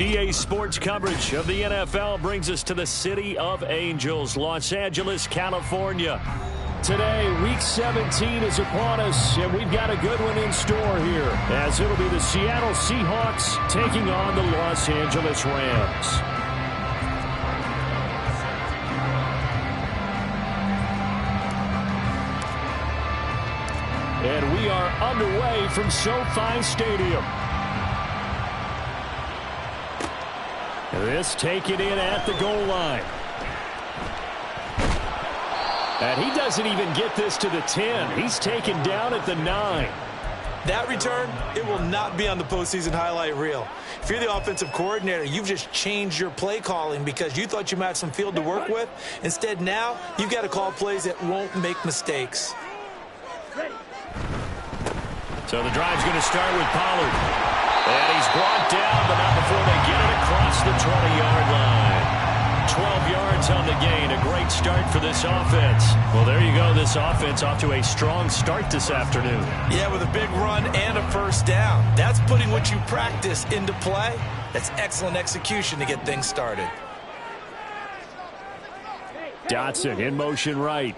EA Sports coverage of the NFL brings us to the City of Angels, Los Angeles, California. Today, Week 17 is upon us, and we've got a good one in store here, as it'll be the Seattle Seahawks taking on the Los Angeles Rams. And we are underway from SoFi Stadium. This taken in at the goal line. And he doesn't even get this to the 10. He's taken down at the 9. That return, it will not be on the postseason highlight reel. If you're the offensive coordinator, you've just changed your play calling because you thought you might have some field to work with. Instead, now you've got to call plays that won't make mistakes. So the drive's going to start with Pollard. And he's brought down, but not before they get it across the 20-yard line. 12 yards on the gain. A great start for this offense. Well, there you go. This offense off to a strong start this afternoon. Yeah, with a big run and a first down. That's putting what you practice into play. That's excellent execution to get things started. Dotson in motion right.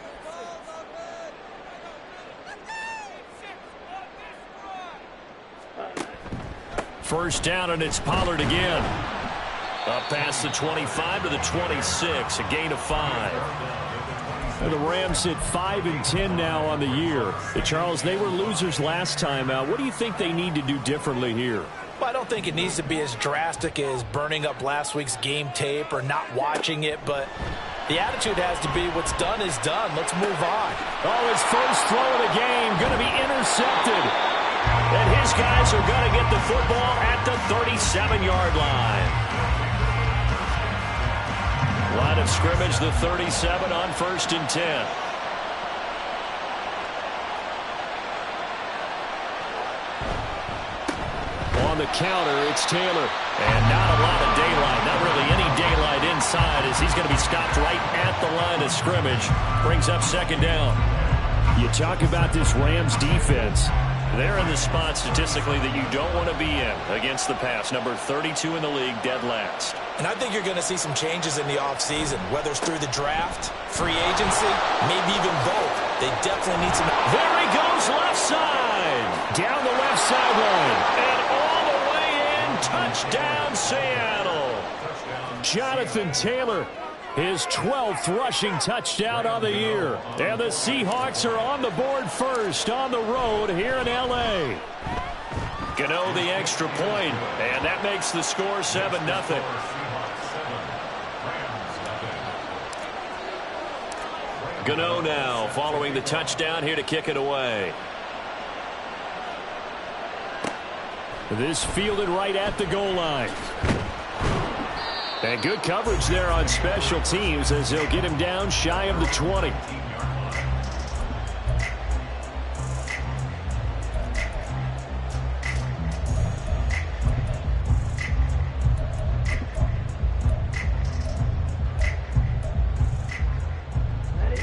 First down, and it's Pollard again. Up past the 25 to the 26, a gain of 5. And the Rams sit 5-10 now on the year. Charles, they were losers last time out. What do you think they need to do differently here? Well, I don't think it needs to be as drastic as burning up last week's game tape or not watching it, but the attitude has to be what's done is done. Let's move on. Oh, his first throw of the game going to be intercepted. And his guys are going to get the football at the 37-yard line. Line of scrimmage, the 37 on 1st and 10. On the counter, it's Taylor. And not a lot of daylight, not really any daylight inside, as he's going to be stopped right at the line of scrimmage. Brings up 2nd down. You talk about this Rams defense. They're in the spot statistically that you don't want to be in against the pass. Number 32 in the league, dead last. And I think you're going to see some changes in the offseason, whether it's through the draft, free agency, maybe even both. They definitely need some. There he goes, left side. Down the left sideline. And all the way in, touchdown Seattle. Jonathan Taylor, his 12th rushing touchdown on the year. And the Seahawks are on the board first on the road here in L.A. Gano the extra point, and that makes the score 7-0. Gano now following the touchdown here to kick it away. This fielded right at the goal line. And good coverage there on special teams as they'll get him down shy of the 20.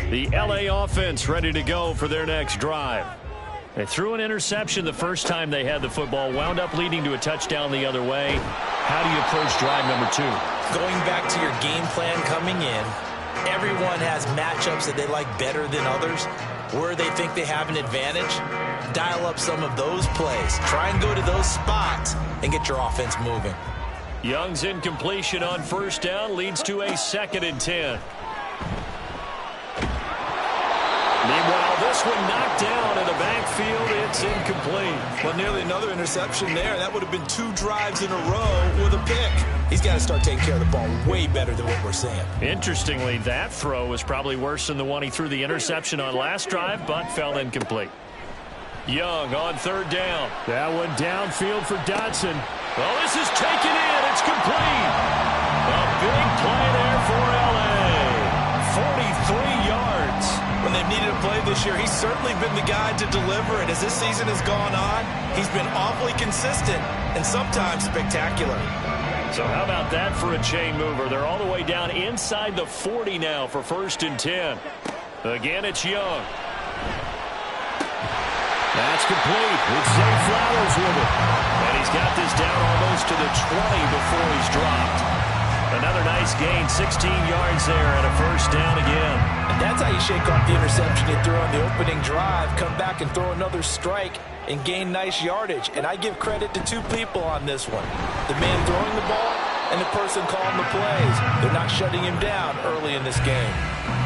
The LA offense ready to go for their next drive. They threw an interception the first time they had the football, wound up leading to a touchdown the other way. How do you approach drive number 2? Going back to your game plan coming in, everyone has matchups that they like better than others. Where they think they have an advantage, dial up some of those plays. Try and go to those spots and get your offense moving. Young's incompletion on 1st down leads to a 2nd and 10. Meanwhile, this one knocked down in the backfield. It's incomplete. Well, nearly another interception there. That would have been 2 drives in a row with a pick. He's got to start taking care of the ball way better than what we're seeing. Interestingly, that throw was probably worse than the one he threw the interception on last drive, but fell incomplete. Young on 3rd down. That one downfield for Dotson. Well, this is taken in. It's complete. A big play there for L.A. 43 yards. When they've needed a play this year, he's certainly been the guy to deliver. And as this season has gone on, he's been awfully consistent and sometimes spectacular. So how about that for a chain mover? They're all the way down inside the 40 now for 1st and 10. Again, it's Young. That's complete. It's Zay Flowers with it. And he's got this down almost to the 20 before he's dropped. Another nice gain, 16 yards there, and a first down again. And that's how you shake off the interception you threw on the opening drive, come back and throw another strike and gain nice yardage. And I give credit to two people on this one. The man throwing the ball and the person calling the plays. They're not shutting him down early in this game.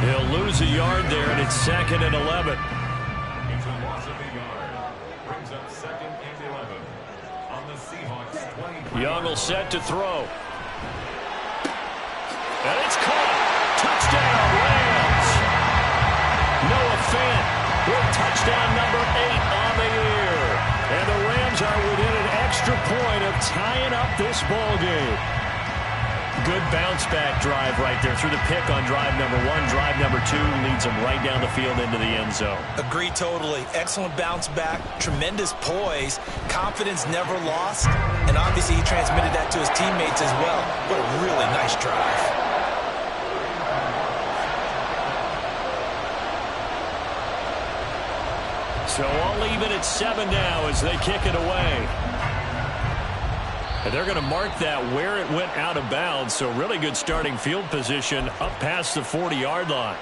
He'll lose a yard there, and it's 2nd and 11. Into a loss of a yard. Brings up 2nd and 11 on the Seahawks 20. Young will set to throw. And it's caught. Touchdown, Rams. Noah Fant with touchdown number 8 on the year. And the Rams are within an extra point of tying up this ball game. Good bounce-back drive right there through the pick on drive number 1. Drive number 2 leads them right down the field into the end zone. Agree totally. Excellent bounce back, tremendous poise, confidence never lost, and obviously he transmitted that to his teammates as well. What a really nice drive. So all even at 7 now as they kick it away. And they're going to mark that where it went out of bounds. So really good starting field position up past the 40-yard line.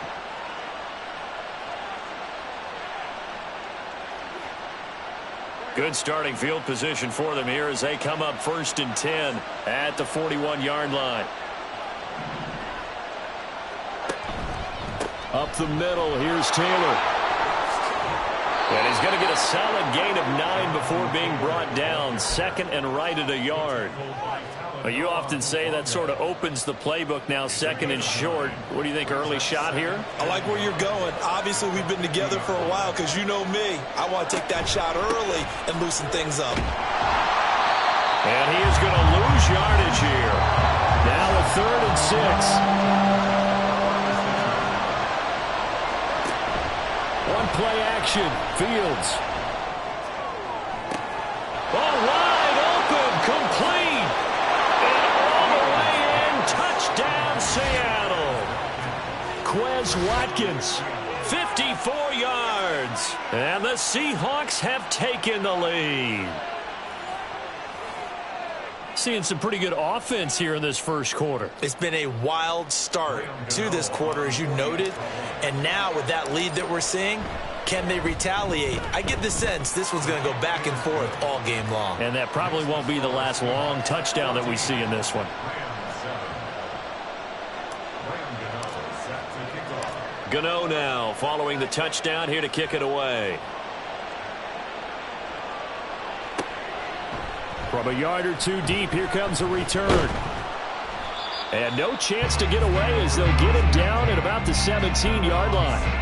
Good starting field position for them here as they come up 1st and 10 at the 41-yard line. Up the middle, here's Taylor. And he's going to get a solid gain of 9 before being brought down. 2nd and right at a yard. Well, you often say that sort of opens the playbook now, 2nd and short. What do you think, early shot here? I like where you're going. Obviously, we've been together for a while because you know me. I want to take that shot early and loosen things up. And he is going to lose yardage here. Now a 3rd and 6. One play action. Fields. Oh, wide open. Complete. And all the way in. Touchdown, Seattle. Quez Watkins. 54 yards. And the Seahawks have taken the lead. Seeing some pretty good offense here in this first quarter. It's been a wild start to this quarter, as you noted. And now with that lead that we're seeing, can they retaliate? I get the sense this one's going to go back and forth all game long. And that probably won't be the last long touchdown that we see in this one. Gano now following the touchdown here to kick it away. From a yard or 2 deep, here comes a return. And no chance to get away as they'll get him down at about the 17-yard line.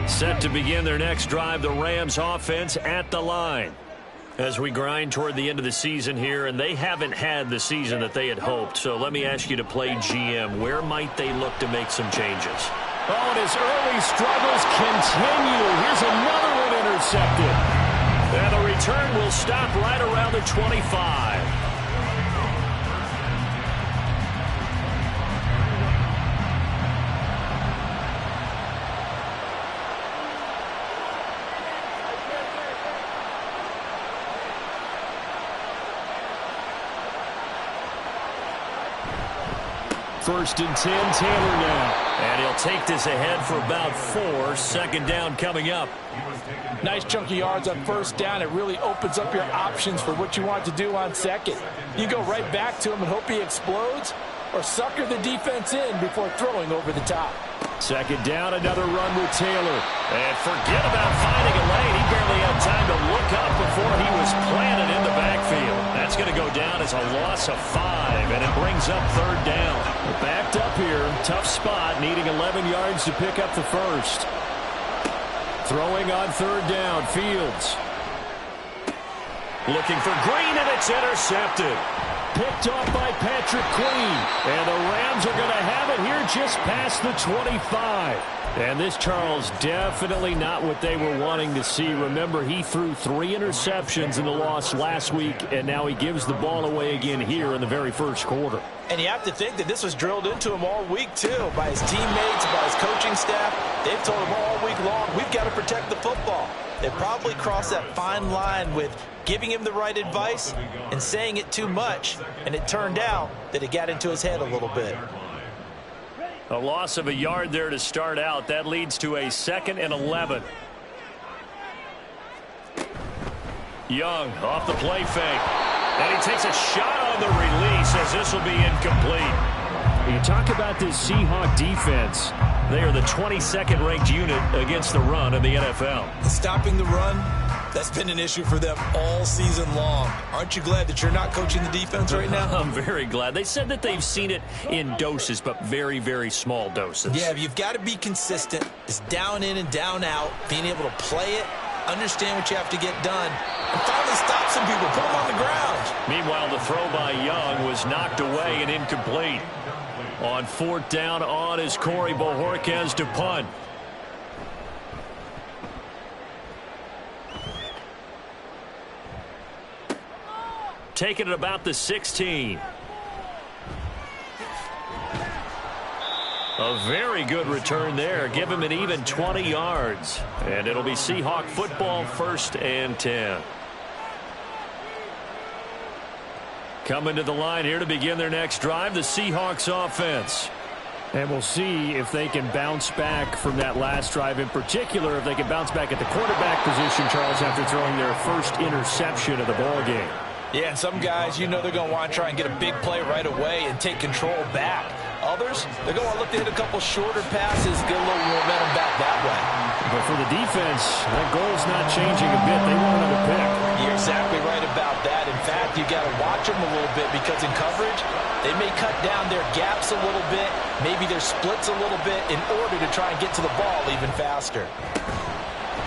Set to begin their next drive, the Rams offense at the line. As we grind toward the end of the season here, and they haven't had the season that they had hoped. So let me ask you to play GM. Where might they look to make some changes? Oh, and his early struggles continue. Here's another one intercepted. And the return will stop right around the 25. First and 10, Taylor now. And he'll take this ahead for about 4. 2nd down coming up. Nice chunky yards on 1st down. It really opens up your options for what you want to do on 2nd. You go right back to him and hope he explodes, or sucker the defense in before throwing over the top. 2nd down, another run with Taylor. And forget about finding a lane. He barely had time to look up before he was planted in the backfield. That's going to go down as a loss of 5, and it brings up 3rd down. We're backed up here. Tough spot, needing 11 yards to pick up the first. Throwing on 3rd down, Fields. Looking for Green, and it's intercepted. picked off by Patrick Queen. And the Rams are going to have it here just past the 25. And this, Charles, definitely not what they were wanting to see. Remember, he threw 3 interceptions in the loss last week, and now he gives the ball away again here in the very first quarter. And you have to think that this was drilled into him all week, too, by his teammates, by his coaching staff. They've told him all week long, we've got to protect the football. They probably crossed that fine line with giving him the right advice and saying it too much, and it turned out that it got into his head a little bit. A loss of a yard there to start out. That leads to a 2nd and 11. Young off the play fake. And he takes a shot on the release as this will be incomplete. You talk about this Seahawk defense. They are the 22nd ranked unit against the run in the NFL. Stopping the run, that's been an issue for them all season long. Aren't you glad that you're not coaching the defense right now? I'm very glad. They said that they've seen it in doses, but very, very small doses. Yeah, you've got to be consistent. It's down in and down out, being able to play it, understand what you have to get done, and finally stop some people, put them on the ground. Meanwhile, the throw by Young was knocked away and incomplete. On 4th down on is Corey Bojorquez to punt. Taking it about the 16. A very good return there. Give him an even 20 yards. And it'll be Seahawk football, 1st and 10. Coming to the line here to begin their next drive, the Seahawks offense. And we'll see if they can bounce back from that last drive. In particular, if they can bounce back at the quarterback position, Charles, after throwing their first interception of the ball game. Yeah, and some guys, you know they're going to want to try and get a big play right away and take control back. Others, they're going to look to hit a couple shorter passes, get a little momentum back that way. But for the defense, that goal's not changing a bit. They want another pick. You're exactly right about that. In fact, you got to watch them a little bit because in coverage, they may cut down their gaps a little bit, maybe their splits a little bit in order to try and get to the ball even faster.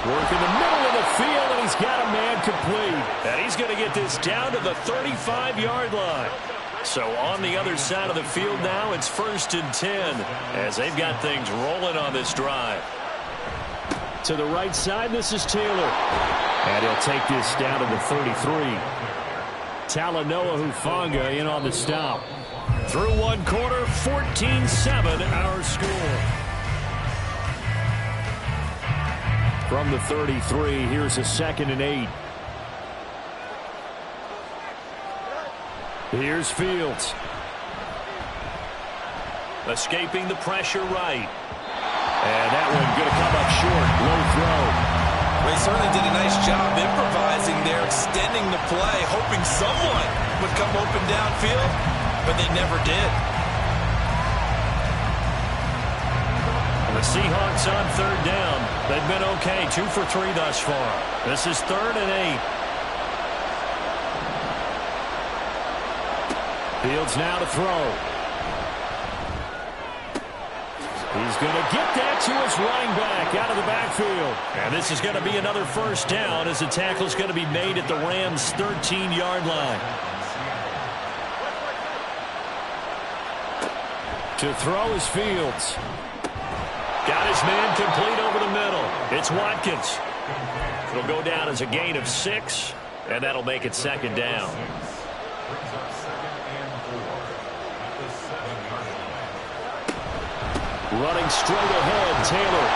Work in the middle of the field, and he's got a man complete. And he's going to get this down to the 35-yard line. So on the other side of the field now, it's 1st and 10 as they've got things rolling on this drive. To the right side, this is Taylor. And he'll take this down to the 33. Talanoa Hufanga in on the stop. Through one quarter, 14-7 our score. From the 33, here's a 2nd and 8. Here's Fields. Escaping the pressure right. And that one going to come up short. Low throw. Well, he certainly did a nice job improvising there, extending the play, hoping someone would come open downfield, but they never did. The Seahawks on 3rd down. They've been okay, 2 for 3 thus far. This is 3rd and 8. Fields now to throw. He's going to get that to his running back out of the backfield. And this is going to be another 1st down as the tackle is going to be made at the Rams' 13-yard line. To throw is Fields. Got his man complete over the middle. It's Watkins. It'll go down as a gain of 6, and that'll make it 2nd down. Running straight ahead, Taylor.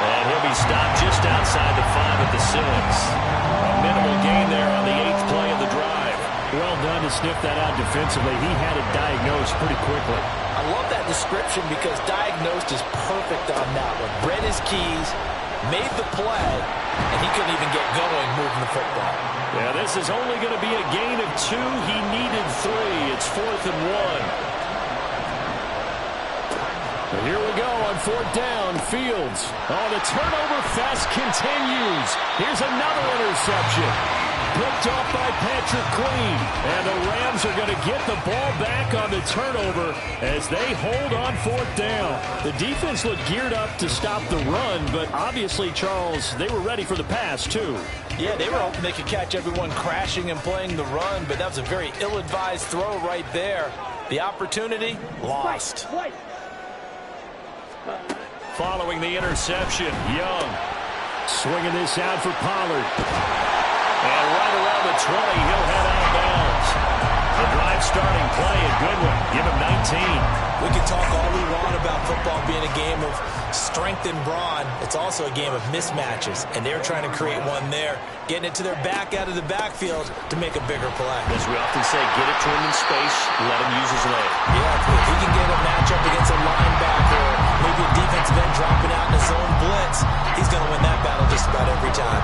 And he'll be stopped just outside the 5 at the 6. A minimal gain there on the 8th play of the drive. Well done to sniff that out defensively. He had it diagnosed pretty quickly. I love that description because diagnosed is perfect on that one. Read his keys, made the play, and he couldn't even get going moving the football. Yeah, this is only going to be a gain of 2. He needed 3. It's 4th and 1. And here we go on 4th down. Fields. Oh, the turnover fest continues. Here's another interception. picked off by Patrick Queen. And the Rams are going to get the ball back on the turnover as they hold on fourth down. The defense looked geared up to stop the run, but obviously, Charles, they were ready for the pass, too. Yeah, they were hoping they could catch everyone crashing and playing the run, but that was a very ill-advised throw right there. The opportunity, lost. Following the interception, Young swinging this out for Pollard. And right around the 20, he'll head out of bounds. The drive starting play, a good one. Give him 19. We can talk all we want about football being a game of strength and brawn. It's also a game of mismatches, and they're trying to create one there, getting it to their back out of the backfield to make a bigger play. As we often say, get it to him in space, let him use his leg. Yeah, if he can get a matchup against a linebacker, maybe a defensive end dropping out in his own blitz, he's going to win that battle just about every time.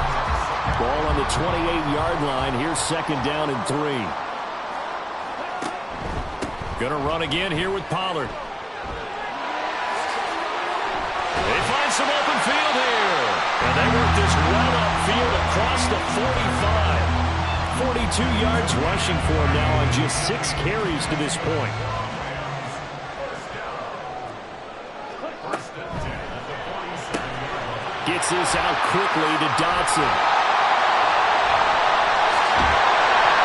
Ball on the 28-yard line. Here's second down and 3. Going to run again here with Pollard. They find some open field here. And they work this well upfield across the 45. 42 yards rushing for him now on just 6 carries to this point. Gets this out quickly to Dotson.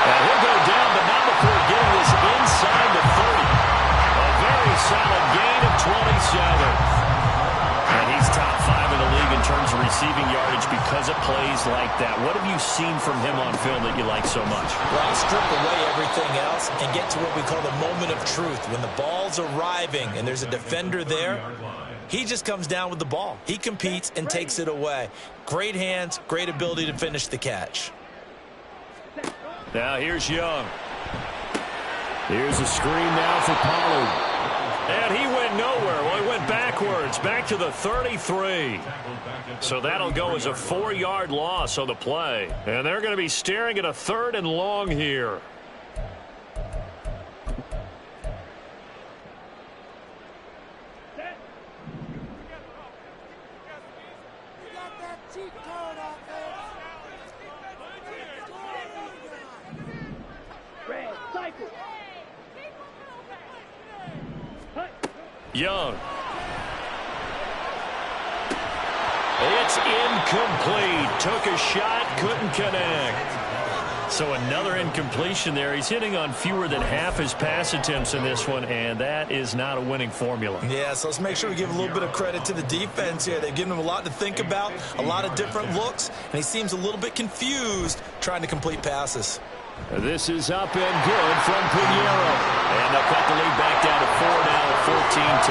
And he'll go down, but not before getting this inside the 30. A very solid gain of 27. And he's top 5 in the league in terms of receiving yardage because of plays like that. What have you seen from him on film that you like so much? Well, strip away everything else and get to what we call the moment of truth. When the ball's arriving and there's a defender there, he just comes down with the ball. He competes and takes it away. Great hands, great ability to finish the catch. Now here's Young. Here's a screen now for Pollard. And he went nowhere. Well, he went backwards, back to the 33. So that'll go as a 4-yard loss on the play. And they're going to be staring at a 3rd and long here. Young. It's incomplete. Took a shot, couldn't connect. So another incompletion there. He's hitting on fewer than half his pass attempts in this one, and that is not a winning formula. Yeah, so let's make sure we give a little bit of credit to the defense here. They've given him a lot to think about, a lot of different looks, and he seems a little bit confused trying to complete passes. This is up and good from Pinheiro. And they'll cut the lead back down to 4 now at 14-10.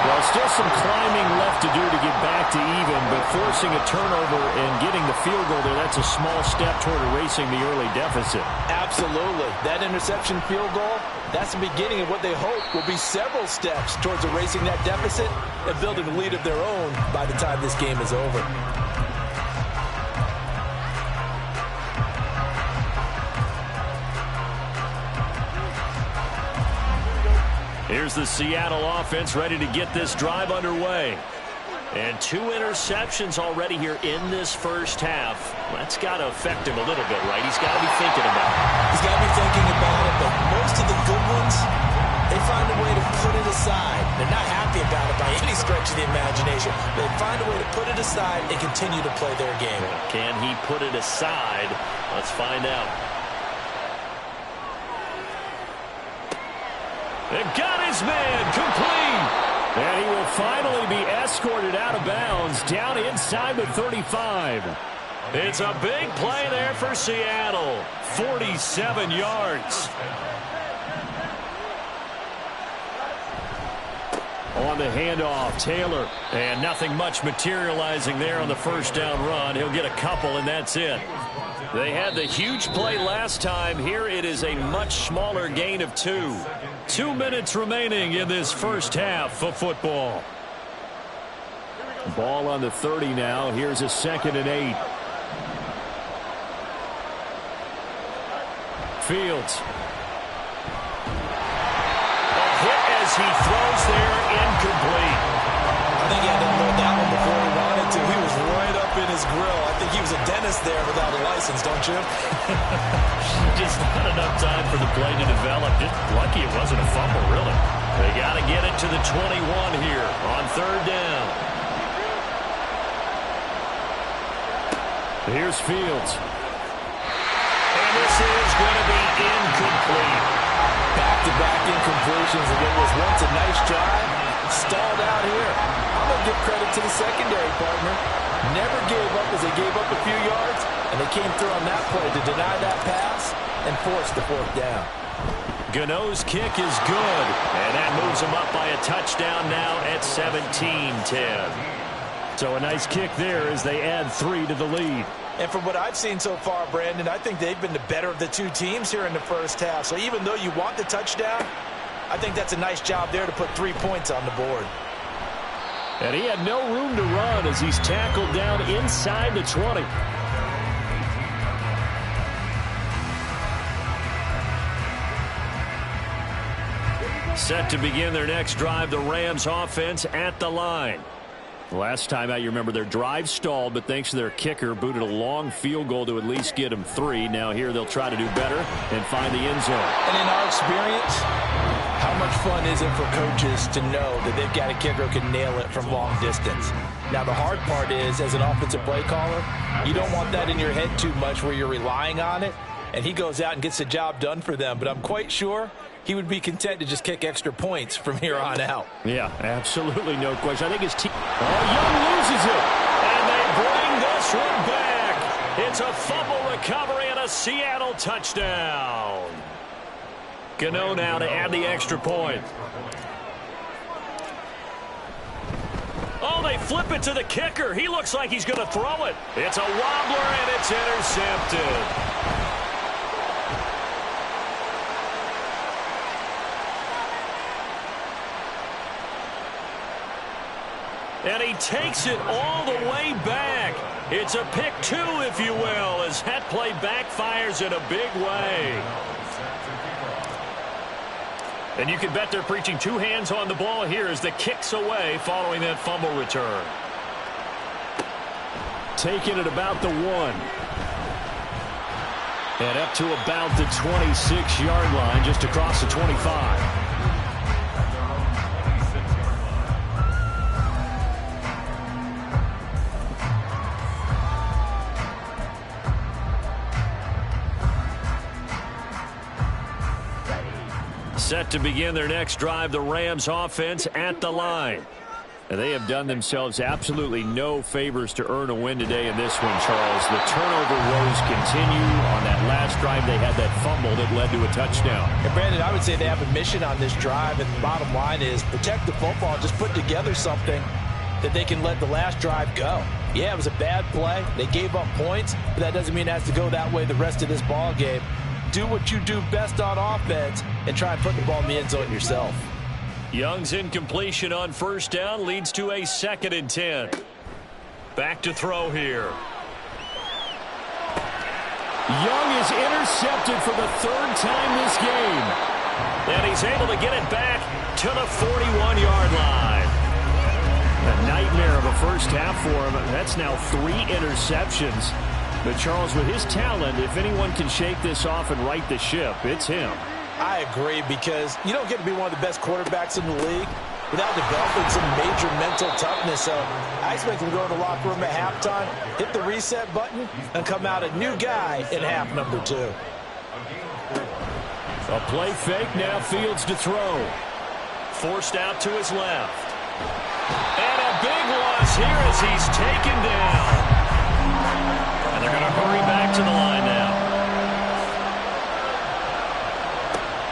Well, still some climbing left to do to get back to even, but forcing a turnover and getting the field goal there, that's a small step toward erasing the early deficit. Absolutely. That interception field goal, that's the beginning of what they hope will be several steps towards erasing that deficit and building a lead of their own by the time this game is over. Here's the Seattle offense ready to get this drive underway. And 2 interceptions already here in this first half. That's got to affect him a little bit, right? He's got to be thinking about it. He's got to be thinking about it, but most of the good ones, they find a way to put it aside. They're not happy about it by any stretch of the imagination. They find a way to put it aside and continue to play their game. Can he put it aside? Let's find out. They got his man complete. And he will finally be escorted out of bounds down inside the 35. It's a big play there for Seattle. 47 yards. On the handoff, Taylor. And nothing much materializing there on the first down run. He'll get a couple, and that's it. They had the huge play last time. Here it is a much smaller gain of 2. 2 minutes remaining in this first half of football. Ball on the 30 now. Here's a 2nd and 8. Fields. A hit as he throws there, incomplete. I think he had to load that one before he wanted to. He was right up in his grill. I think he was a dentist there without a license, don't you? Just not enough time for the play to develop. Just lucky it wasn't a fumble, really. They got to get it to the 21 here on third down. Here's Fields. And this is going to be incomplete. Back-to-back incompletions, and it was once a nice drive. Stalled out here. I'm going to give credit to the secondary, partner. Never gave up as they gave up a few yards, and they came through on that play to deny that pass and force the fourth down. Gano's kick is good, and that moves them up by a touchdown now at 17-10. So a nice kick there as they add 3 to the lead. And from what I've seen so far, Brandon, I think they've been the better of the two teams here in the first half. So even though you want the touchdown, I think that's a nice job there to put 3 points on the board. And he had no room to run as he's tackled down inside the 20. Set to begin their next drive, the Rams offense at the line. Last time out, you remember their drive stalled, but thanks to their kicker, booted a long field goal to at least get them 3. Now here they'll try to do better and find the end zone. And in our experience, how much fun is it for coaches to know that they've got a kicker who can nail it from long distance? Now, the hard part is, as an offensive play caller, you don't want that in your head too much where you're relying on it, and he goes out and gets the job done for them. But I'm quite sure he would be content to just kick extra points from here on out. Yeah, absolutely no question. I think his team... Young loses it, and they bring this one back. It's a fumble recovery and a Seattle touchdown. Gano now to add the extra point. Oh, they flip it to the kicker. He looks like he's going to throw it. It's a wobbler, and it's intercepted. And he takes it all the way back. It's a pick 2, if you will, as that play backfires in a big way. And you can bet they're preaching 2 hands on the ball here as the kick's away following that fumble return. Taking it about the 1. And up to about the 26-yard line, just across the 25. Set to begin their next drive, the Rams offense at the line. And they have done themselves absolutely no favors to earn a win today in this one, Charles. The turnover woes continue. On that last drive, they had that fumble that led to a touchdown. And Brandon, I would say they have a mission on this drive, and the bottom line is protect the football. Just put together something that they can let the last drive go. Yeah, it was a bad play. They gave up points, but that doesn't mean it has to go that way the rest of this ball game. Do what you do best on offense and try and put the ball in the end zone yourself. Young's incompletion on first down leads to a 2nd and 10. Back to throw here. Young is intercepted for the 3rd time this game. And he's able to get it back to the 41-yard line. A nightmare of a first half for him. That's now 3 interceptions. But Charles, with his talent, if anyone can shake this off and right the ship, it's him. I agree, because you don't get to be one of the best quarterbacks in the league without developing some major mental toughness. So I expect him to go in the locker room at halftime, hit the reset button, and come out a new guy in half number 2. A play fake, now Fields to throw. Forced out to his left. And a big loss here as he's taken down. And they're going to hurry back to the line now.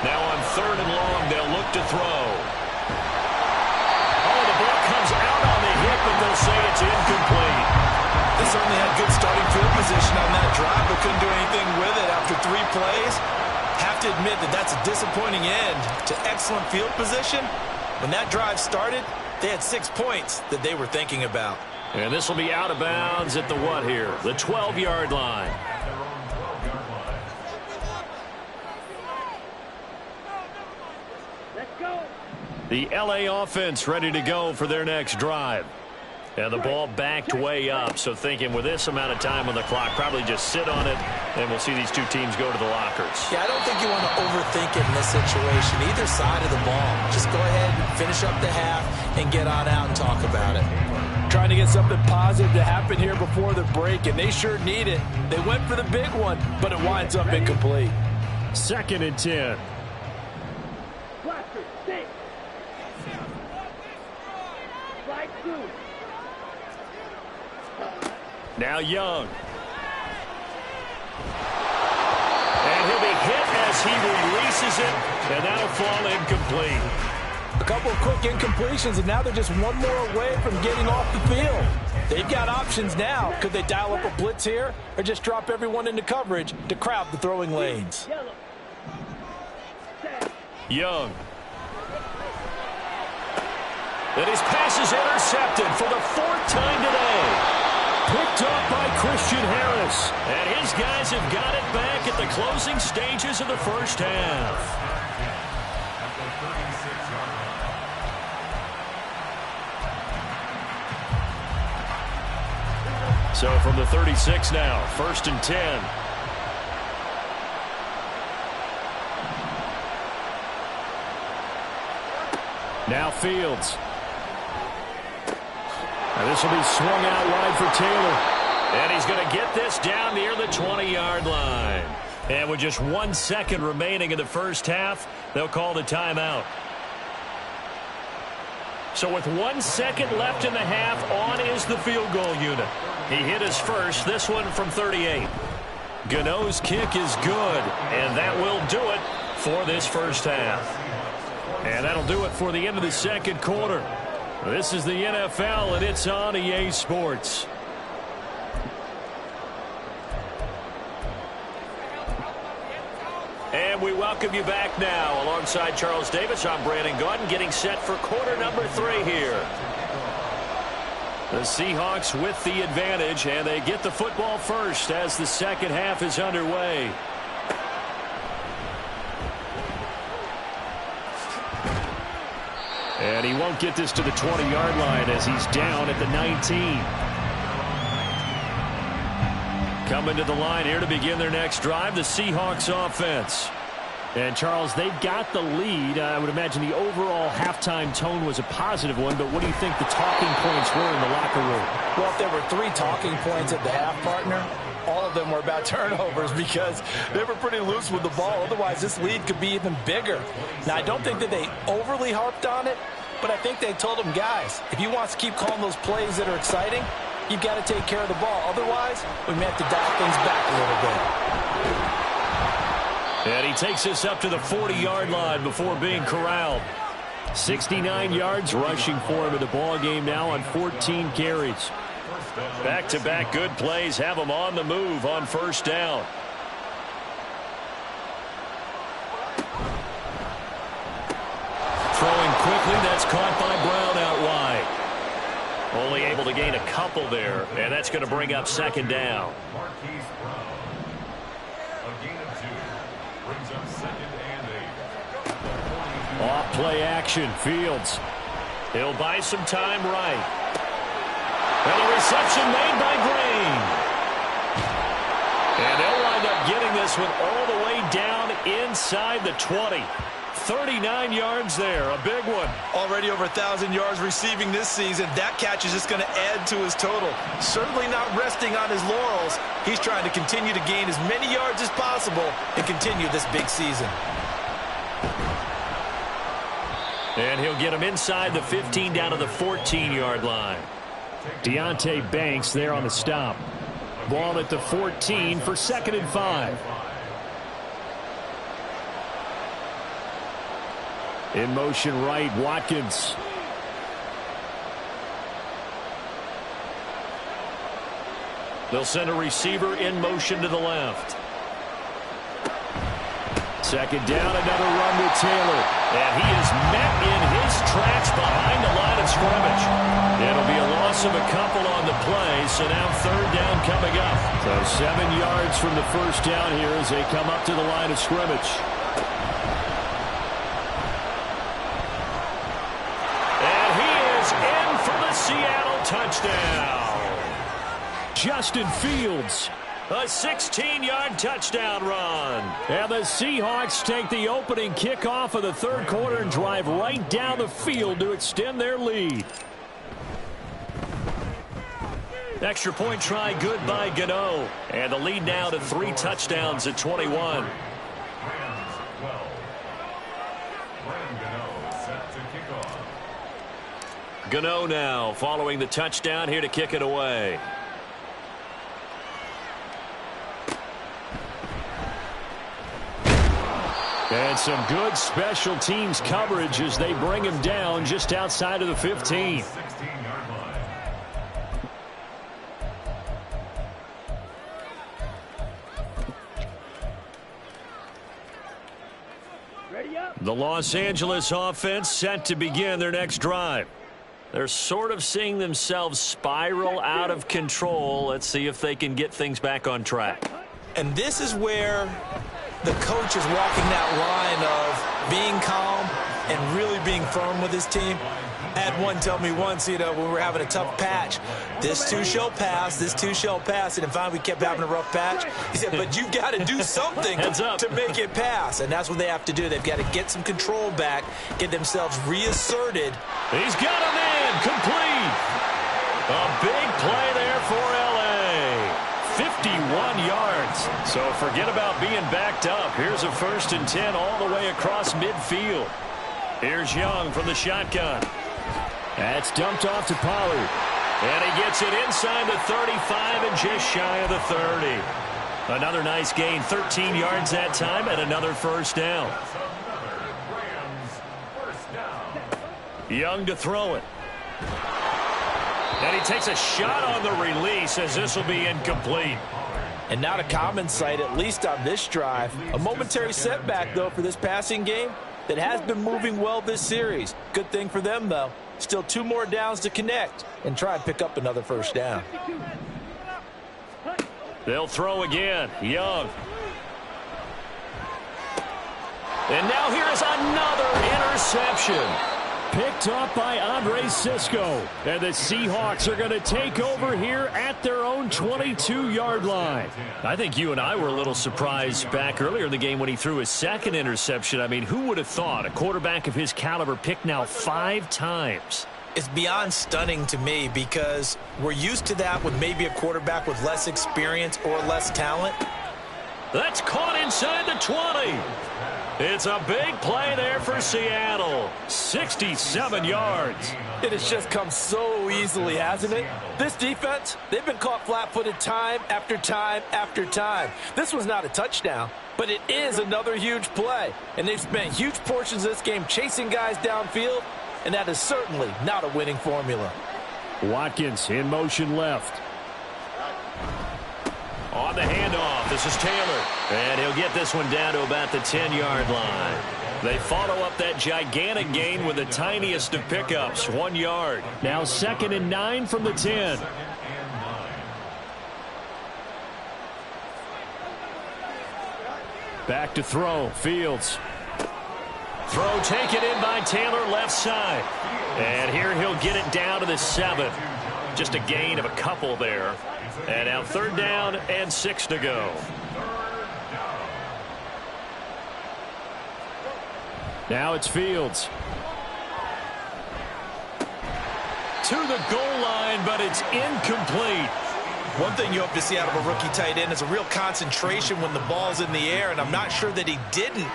Now on 3rd and long, they'll look to throw. Oh, the ball comes out on the hip, but they'll say it's incomplete. They certainly had good starting field position on that drive, but couldn't do anything with it after 3 plays. Have to admit that that's a disappointing end to excellent field position. When that drive started, they had 6 points that they were thinking about. And this will be out of bounds at the what here? The 12-yard line. The LA offense ready to go for their next drive. And the ball backed way up, so thinking with this amount of time on the clock, probably just sit on it, and we'll see these two teams go to the lockers. Yeah, I don't think you want to overthink it in this situation. Either side of the ball. Just go ahead and finish up the half and get on out and talk about it. Trying to get something positive to happen here before the break, and they sure need it. They went for the big one, but it winds up incomplete. 2nd and 10. Now Young. And he'll be hit as he releases it, and that'll fall incomplete. A couple of quick incompletions, and now they're just one more away from getting off the field. They've got options now. Could they dial up a blitz here or just drop everyone into coverage to crowd the throwing lanes? Young. And his pass is intercepted for the 4th time today. Picked up by Christian Harris. And his guys have got it back at the closing stages of the first half. So from the 36 now, 1st and 10. Now Fields. And this will be swung out wide for Taylor. And he's going to get this down near the 20-yard line. And with just 1 second remaining in the first half, they'll call the timeout. So with 1 second left in the half, on is the field goal unit. He hit his first, this one from 38. Gano's kick is good, and that will do it for this first half. And that'll do it for the end of the second quarter. This is the NFL, and it's on EA Sports. And we welcome you back now. Alongside Charles Davis, I'm Brandon Gaudin, getting set for quarter number 3 here. The Seahawks with the advantage, and they get the football first as the second half is underway. And he won't get this to the 20-yard line as he's down at the 19. Coming to the line here to begin their next drive, the Seahawks offense. And, Charles, they've got the lead. I would imagine the overall halftime tone was a positive one, but what do you think the talking points were in the locker room? Well, if there were 3 talking points at the half, partner, all of them were about turnovers because they were pretty loose with the ball. Otherwise, this lead could be even bigger. Now, I don't think that they overly harped on it, but I think they told them, guys, if you want to keep calling those plays that are exciting, you've got to take care of the ball. Otherwise, we may have to dial things back a little bit. And he takes this up to the 40-yard line before being corralled. 69 yards rushing for him in the ball game now on 14 carries. Back-to-back good plays have him on the move on first down. Throwing quickly, that's caught by Brown out wide. Only able to gain a couple there, and that's going to bring up second down. Off play action, Fields. He'll buy some time right. And a reception made by Green. And they'll wind up getting this one all the way down inside the 20. 39 yards there, a big one. Already over 1,000 yards receiving this season. That catch is just going to add to his total. Certainly not resting on his laurels. He's trying to continue to gain as many yards as possible and continue this big season. And he'll get him inside the 15 down to the 14-yard line. Deontay Banks there on the stop. Ball at the 14 for 2nd and 5. In motion right, Watkins. They'll send a receiver in motion to the left. Second down, another run with Taylor. And he is met in his tracks behind the line of scrimmage. It'll be a loss of a couple on the play, so now third down coming up. So 7 yards from the first down here as they come up to the line of scrimmage. And he is in for the Seattle touchdown. Justin Fields. A 16-yard touchdown run. And the Seahawks take the opening kickoff of the third quarter and drive right down the field to extend their lead. Extra point try good by Gano. And the lead now to 3 touchdowns at 21. Gano now following the touchdown here to kick it away. And some good special teams coverage as they bring him down just outside of the 15. The Los Angeles offense set to begin their next drive. They're sort of seeing themselves spiral out of control. Let's see if they can get things back on track. And this is where the coach is walking that line of being calm and really being firm with his team. I had one tell me once, when we were having a tough patch, this too shall pass, this too shall pass. And finally we kept having a rough patch. He said, but you've got to do something to make it pass. And that's what they have to do. They've got to get some control back, get themselves reasserted. He's got him in, complete. A big play there for L.A. 51 yards. So forget about being backed up. Here's a 1st and 10 all the way across midfield. Here's Young from the shotgun. That's dumped off to Pollard. And he gets it inside the 35 and just shy of the 30. Another nice gain, 13 yards that time, and another 1st down. Young to throw it. And he takes a shot on the release as this will be incomplete. And not a common sight, at least on this drive. A momentary setback, though, for this passing game that has been moving well this series. Good thing for them, though. Still 2 more downs to connect and try and pick up another 1st down. They'll throw again. Young. And now here is another interception. Picked off by Andre Cisco. And the Seahawks are going to take over here at their own 22-yard line. I think you and I were a little surprised back earlier in the game when he threw his 2nd interception. I mean, who would have thought a quarterback of his caliber picked now 5 times? It's beyond stunning to me because we're used to that with maybe a quarterback with less experience or less talent. That's caught inside the 20. It's a big play there for Seattle. 67 yards. It has just come so easily, hasn't it? This defense, they've been caught flat-footed time after time after time. This was not a touchdown, but it is another huge play. And they've spent huge portions of this game chasing guys downfield, and that is certainly not a winning formula. Watkins in motion left. On the handoff, this is Taylor. And he'll get this one down to about the 10-yard line. They follow up that gigantic gain with the tiniest of pickups, 1 yard. Now 2nd and 9 from the 10. Back to throw, Fields. Throw taken in by Taylor, left side. And here he'll get it down to the 7. Just a gain of a couple there. And now 3rd down and 6 to go. Now it's Fields. To the goal line, but it's incomplete. One thing you hope to see out of a rookie tight end is a real concentration when the ball's in the air, and I'm not sure that he didn't,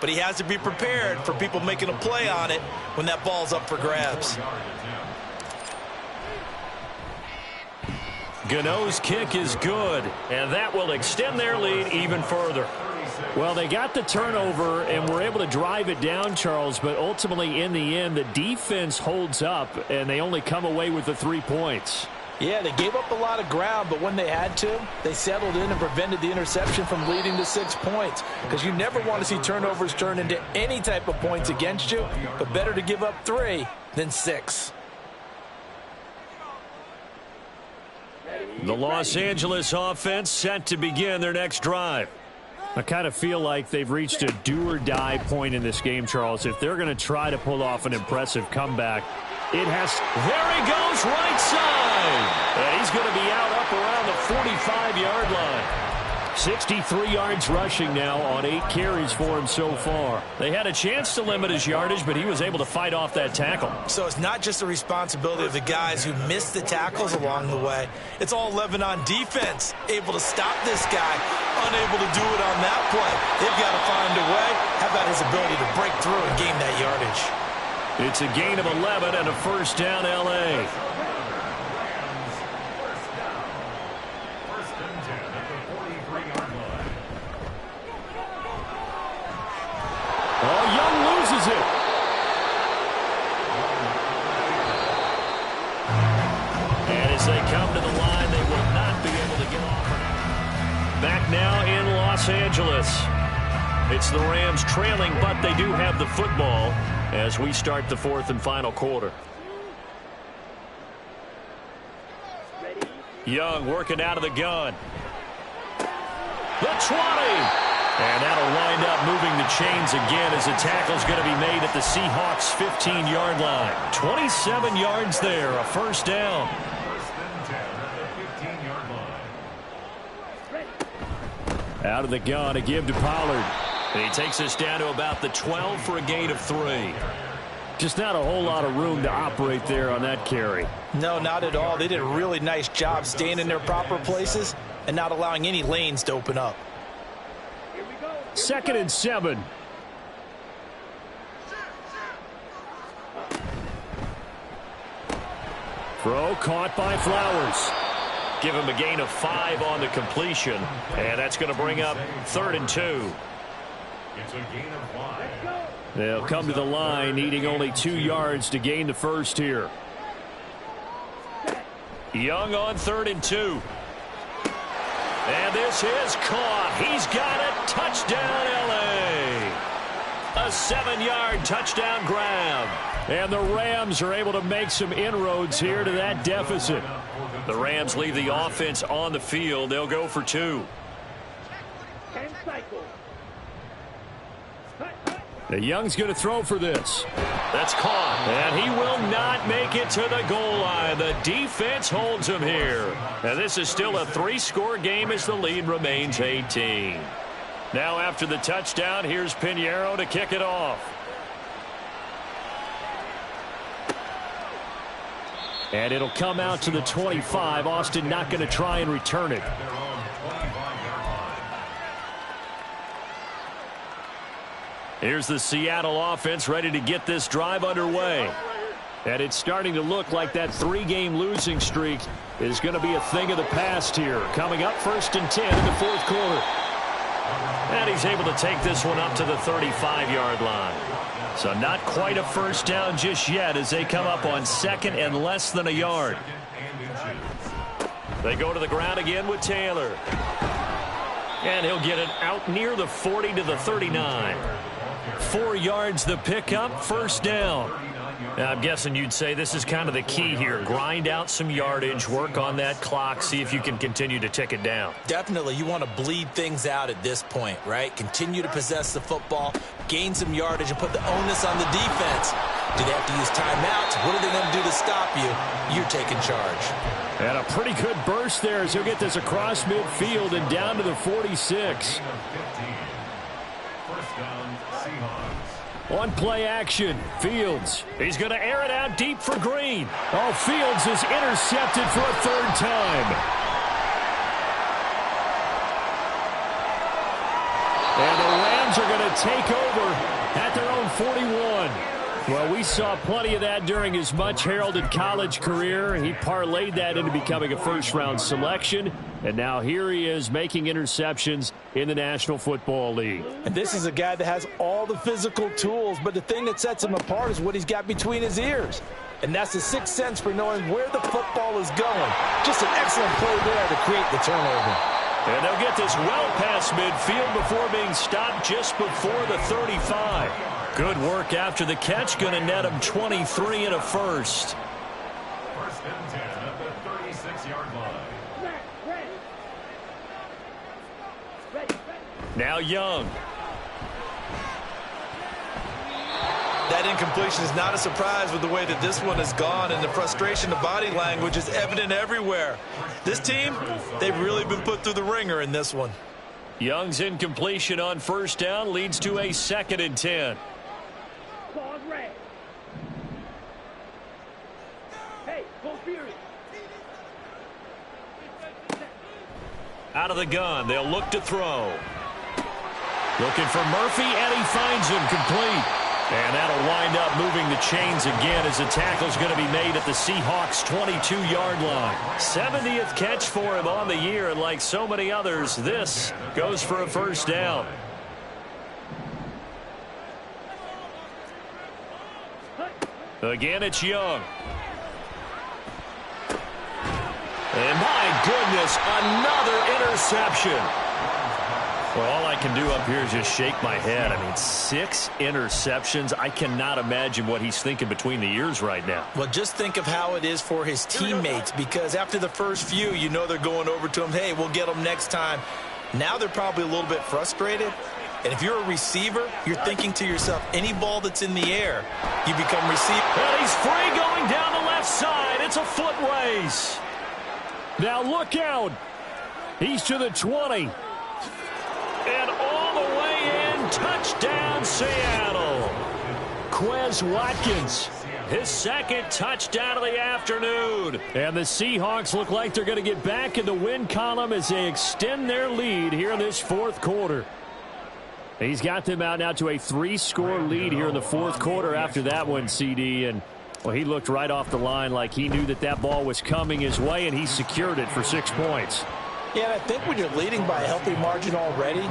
but he has to be prepared for people making a play on it when that ball's up for grabs. Gano's kick is good, and that will extend their lead even further. Well, they got the turnover and were able to drive it down, Charles, but ultimately in the end, the defense holds up, and they only come away with the 3 points. Yeah, they gave up a lot of ground, but when they had to, they settled in and prevented the interception from leading to 6 points. Because you never want to see turnovers turn into any type of points against you, but better to give up 3 than 6. The Los Angeles offense set to begin their next drive. I kind of feel like they've reached a do-or-die point in this game, Charles. If they're going to try to pull off an impressive comeback, it has... There he goes, right side. 35-yard line. 63 yards rushing now on 8 carries for him so far. They had a chance to limit his yardage, but he was able to fight off that tackle. So it's not just the responsibility of the guys who missed the tackles along the way. It's all Lebanon defense, able to stop this guy, unable to do it on that play. They've got to find a way. How about his ability to break through and gain that yardage? It's a gain of 11 and a first down, L.A. Loses it. And as they come to the line, they will not be able to get off. Back now in Los Angeles. It's the Rams trailing, but they do have the football as we start the fourth and final quarter. Young working out of the gun. The 20. And that'll wind up moving the chains again as the tackle's going to be made at the Seahawks' 15-yard line. 27 yards there, a first down. First and 10 at the 15-yard line. Out of the gun, a give to Pollard. And he takes us down to about the 12 for a gain of 3. Just not a whole lot of room to operate there on that carry. No, not at all. They did a really nice job staying in their proper places and not allowing any lanes to open up. 2nd and 7. Throw caught by Flowers. Give him a gain of 5 on the completion. And that's going to bring up 3rd and 2. It's a gain of 5. They'll come to the line needing only 2 yards to gain the first here. Young on 3rd and 2. And this is caught. He's got it. Touchdown, L.A. A 7-yard touchdown grab. And the Rams are able to make some inroads here to that deficit. The Rams leave the offense on the field. They'll go for 2. The Young's going to throw for this. That's caught. And he will not make it to the goal line. The defense holds him here. And this is still a 3-score game as the lead remains 18. Now after the touchdown, here's Pinheiro to kick it off. And it'll come out to the 25. Austin not going to try and return it. Here's the Seattle offense ready to get this drive underway. And it's starting to look like that 3-game losing streak is going to be a thing of the past here. Coming up 1st and 10 in the 4th quarter. And he's able to take this one up to the 35-yard line. So not quite a first down just yet as they come up on 2nd and less than a yard. They go to the ground again with Taylor. And he'll get it out near the 40 to the 39. 4 yards the pickup, first down. Now, I'm guessing you'd say this is kind of the key here. Grind out some yardage, work on that clock, see if you can continue to tick it down. Definitely, you want to bleed things out at this point, right? Continue to possess the football, gain some yardage, and put the onus on the defense. Do they have to use timeouts? What are they going to do to stop you? You're taking charge. And a pretty good burst there as he'll get this across midfield and down to the 46. On play action, Fields. He's going to air it out deep for Green. Oh, Fields is intercepted for a 3rd time. And the Rams are going to take over at their own 41. Well, we saw plenty of that during his much-heralded college career. He parlayed that into becoming a first-round selection. And now here he is making interceptions in the National Football League. And this is a guy that has all the physical tools, but the thing that sets him apart is what he's got between his ears. And that's the 6th sense for knowing where the football is going. Just an excellent play there to create the turnover. And they'll get this well past midfield before being stopped just before the 35. Good work after the catch. Going to net him 23 and a first. 1st and 10 at the 36-yard line. Now Young. That incompletion is not a surprise with the way that this one has gone, and the frustration, the body language is evident everywhere. This team, they've really been put through the ringer in this one. Young's incompletion on first down leads to a 2nd and 10. Out of the gun, they'll look to throw. Looking for Murphy, and he finds him complete. And that'll wind up moving the chains again as the tackle's going to be made at the Seahawks' 22-yard line. 70th catch for him on the year, and like so many others, this goes for a first down. Again, it's Young. And my goodness, another interception. Well, all I can do up here is just shake my head. I mean, 6 interceptions. I cannot imagine what he's thinking between the ears right now. Well, just think of how it is for his teammates, because after the first few, you know they're going over to him, hey, we'll get them next time. Now they're probably a little bit frustrated. And if you're a receiver, you're thinking to yourself, any ball that's in the air, you become receiver. And he's free going down the left side. It's a foot race. Now look out. He's to the 20. And all the way in, touchdown Seattle. Quez Watkins, his 2nd touchdown of the afternoon. And the Seahawks look like they're going to get back in the win column as they extend their lead here in this 4th quarter. He's got them out now to a 3-score lead here in the 4th quarter after that one, CD. And, well, he looked right off the line like he knew that that ball was coming his way, and he secured it for 6 points. Yeah, and I think when you're leading by a healthy margin already,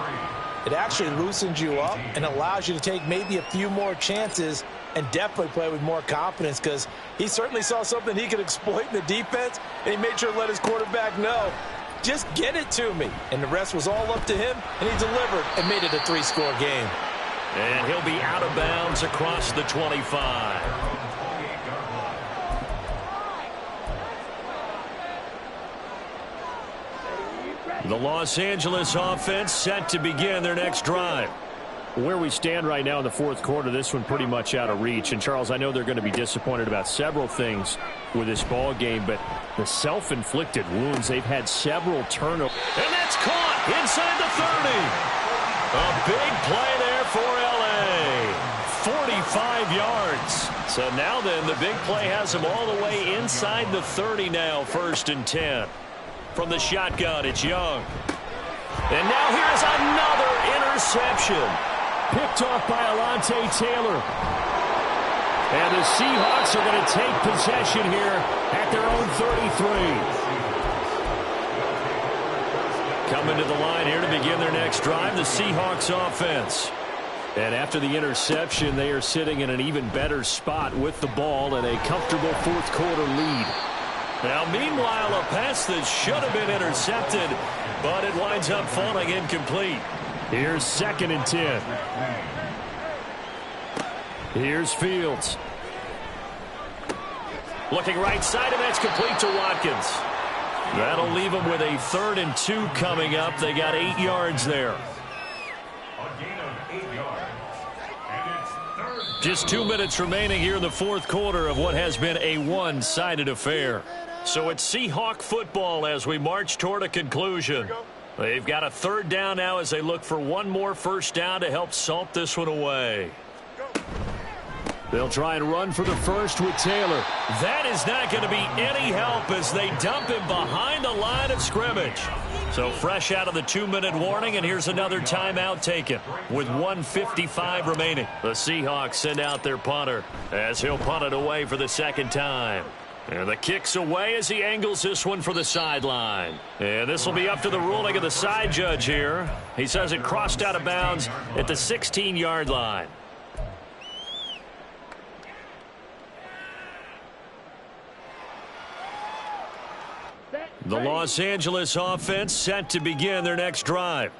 it actually loosens you up and allows you to take maybe a few more chances and definitely play with more confidence, because he certainly saw something he could exploit in the defense, and he made sure to let his quarterback know, just get it to me. And the rest was all up to him, and he delivered and made it a 3-score game. And he'll be out of bounds across the 25. The Los Angeles offense set to begin their next drive. Where we stand right now in the 4th quarter, this one pretty much out of reach. And, Charles, I know they're going to be disappointed about several things with this ball game, but the self-inflicted wounds, they've had several turnovers. And that's caught inside the 30. A big play there for L.A. 45 yards. So now then, the big play has them all the way inside the 30 now, 1st and 10. From the shotgun, it's Young. And now here's another interception. Picked off by Alontae Taylor. And the Seahawks are going to take possession here at their own 33. Coming to the line here to begin their next drive, the Seahawks offense. And after the interception, they are sitting in an even better spot with the ball and a comfortable 4th quarter lead. Now, meanwhile, a pass that should have been intercepted, but it winds up falling incomplete. Here's 2nd and 10. Here's Fields. Looking right side, and that's complete to Watkins. That'll leave them with a 3rd and 2 coming up. They got 8 yards there. A gain of 8 yards. And it's 3rd. Just 2 minutes remaining here in the 4th quarter of what has been a one-sided affair. So it's Seahawk football as we march toward a conclusion. They've got a 3rd down now as they look for one more first down to help salt this one away. They'll try and run for the first with Taylor. That is not going to be any help as they dump him behind the line of scrimmage. So fresh out of the 2-minute warning, and here's another timeout taken with 1:55 remaining. The Seahawks send out their punter as he'll punt it away for the 2nd time. And the kick's away as he angles this one for the sideline. And this will be up to the ruling of the side judge here. He says it crossed out of bounds at the 16-yard line. The Los Angeles offense set to begin their next drive.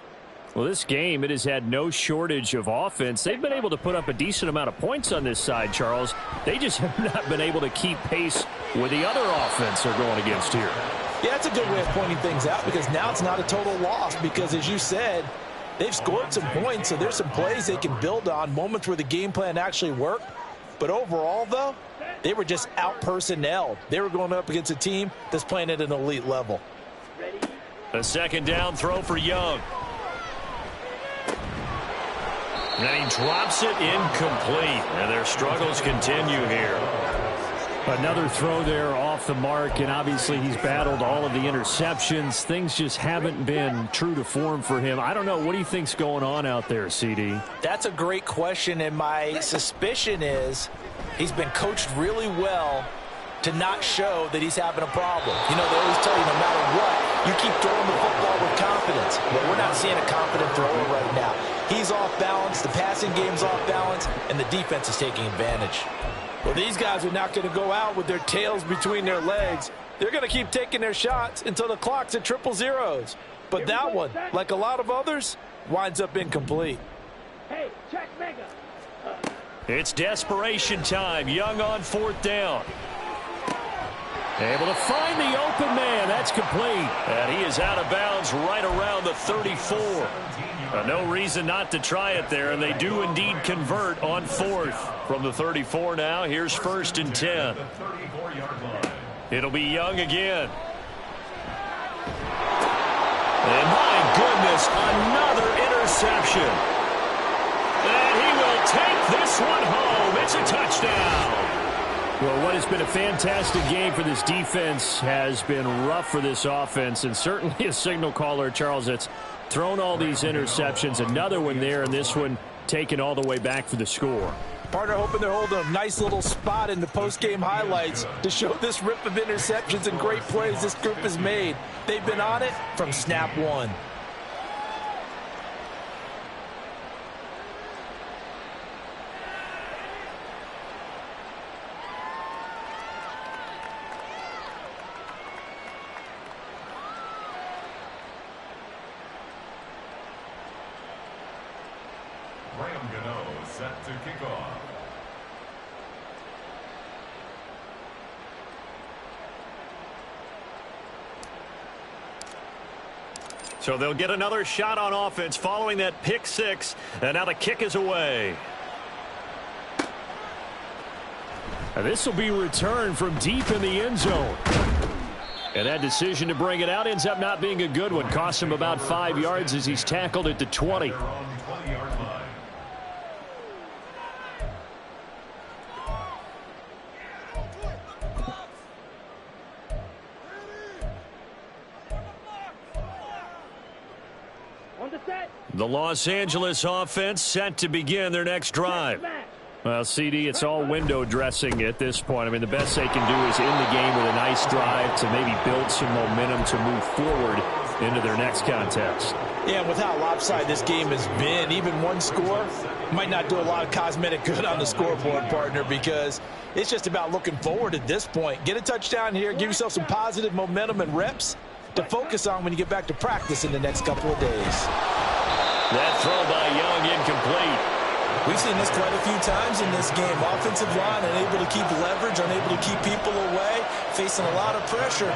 Well, this game, it has had no shortage of offense. They've been able to put up a decent amount of points on this side, Charles. They just have not been able to keep pace with the other offense they're going against here. Yeah, that's a good way of pointing things out, because now it's not a total loss, because as you said, they've scored some points, so there's some plays they can build on, moments where the game plan actually worked. But overall, though, they were just out-personnelled. They were going up against a team that's playing at an elite level. A second down throw for Young. And he drops it incomplete. And their struggles continue here. Another throw there off the mark, and obviously he's battled all of the interceptions. Things just haven't been true to form for him. I don't know. What do you think's going on out there, CD? That's a great question, and my suspicion is he's been coached really well to not show that he's having a problem. You know, they always tell you no matter what, you keep throwing the football with confidence. But we're not seeing a confident thrower right now. He's off balance, the passing game's off balance, and the defense is taking advantage. Well, these guys are not going to go out with their tails between their legs. They're going to keep taking their shots until the clock's at 000. But that one, like a lot of others, winds up incomplete. Hey, check mega. It's desperation time. Young on fourth down. Able to find the open man. That's complete. And he is out of bounds right around the 34. No reason not to try it there, and they do indeed convert on fourth. From the 34 now, here's 1st and 10. It'll be Young again. And my goodness, another interception. And he will take this one home. It's a touchdown. Well, what has been a fantastic game for this defense has been rough for this offense, and certainly a signal caller, Charles, that's thrown all these interceptions. Another one there, and this one taken all the way back for the score. Partner hoping they're holding a nice little spot in the post-game highlights to show this rip of interceptions and great plays this group has made. They've been on it from snap one. Set to kick off. So they'll get another shot on offense following that pick six. And now the kick is away. And this will be returned from deep in the end zone. And that decision to bring it out ends up not being a good one. Costs him about 5 yards as he's tackled at the 20. The Los Angeles offense set to begin their next drive. Well, CD, it's all window dressing at this point. I mean, the best they can do is end the game with a nice drive to maybe build some momentum to move forward into their next contest. Yeah, and with how lopsided this game has been, even one score might not do a lot of cosmetic good on the scoreboard, partner, because it's just about looking forward at this point. Get a touchdown here, give yourself some positive momentum and reps to focus on when you get back to practice in the next couple of days. That throw by Young incomplete. We've seen this quite a few times in this game. Offensive line unable to keep leverage, unable to keep people away, facing a lot of pressure.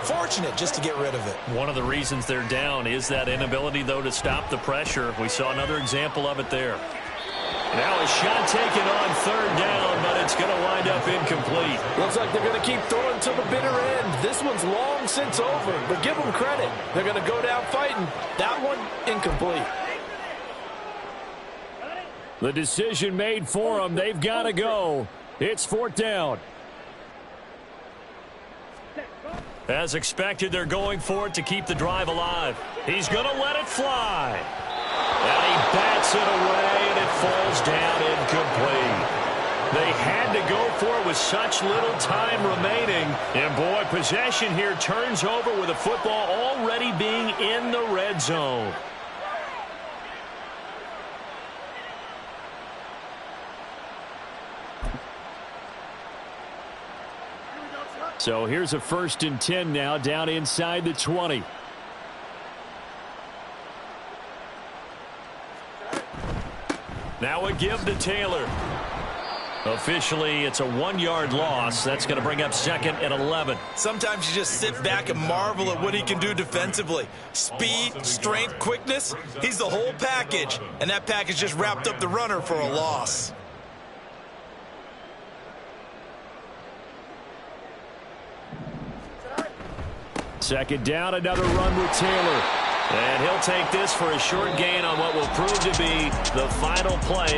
Fortunate just to get rid of it. One of the reasons they're down is that inability, though, to stop the pressure. We saw another example of it there. Now a shot taken on third down, but it's going to wind up incomplete. Looks like they're going to keep throwing to the bitter end. This one's long since over, but give them credit. They're going to go down fighting. That one, incomplete. The decision made for them. They've got to go. It's 4th down. As expected, they're going for it to keep the drive alive. He's going to let it fly. And he bats it away, and it falls down incomplete. They had to go for it with such little time remaining. And, boy, possession here turns over with the football already being in the red zone. So here's a 1st and 10 now down inside the 20. Now a give to Taylor. Officially, it's a 1-yard loss. That's going to bring up 2nd and 11. Sometimes you just sit back and marvel at what he can do defensively. Speed, strength, quickness, he's the whole package. And that package just wrapped up the runner for a loss. Second down, another run with Taylor. And he'll take this for a short gain on what will prove to be the final play